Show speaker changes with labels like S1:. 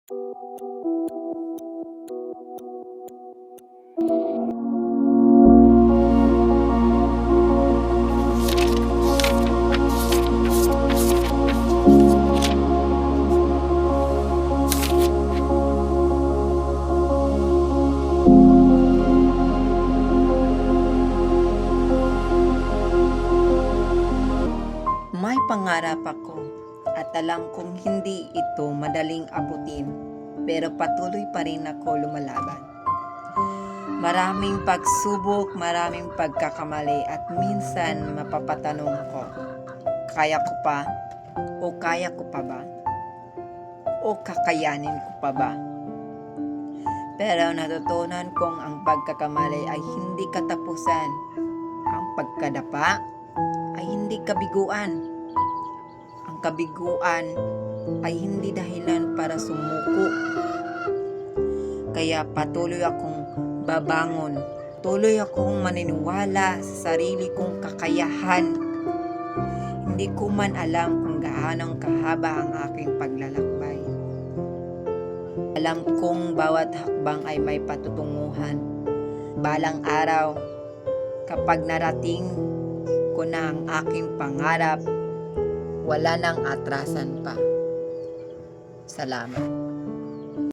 S1: May pangarap ako at alam kong hindi ito madaling abutin, pero patuloy pa rin ako lumalaban. Maraming pagsubok, maraming pagkakamali at minsan mapapatanong ko, kaya ko pa? O kaya ko pa ba? O kakayanin ko pa ba? Pero natutunan kong ang pagkakamali ay hindi katapusan. Ang pagkadapa ay hindi kabiguan. Ang kabiguan ay hindi dahilan para sumuko. Kaya patuloy akong babangon. Tuloy akong maniniwala sa sarili kong kakayahan. Hindi ko man alam kung gaano kahaba ang aking paglalakbay. Alam kong bawat hakbang ay may patutunguhan. Balang araw, kapag narating ko na ang aking pangarap, wala nang atrasan pa. Salamat.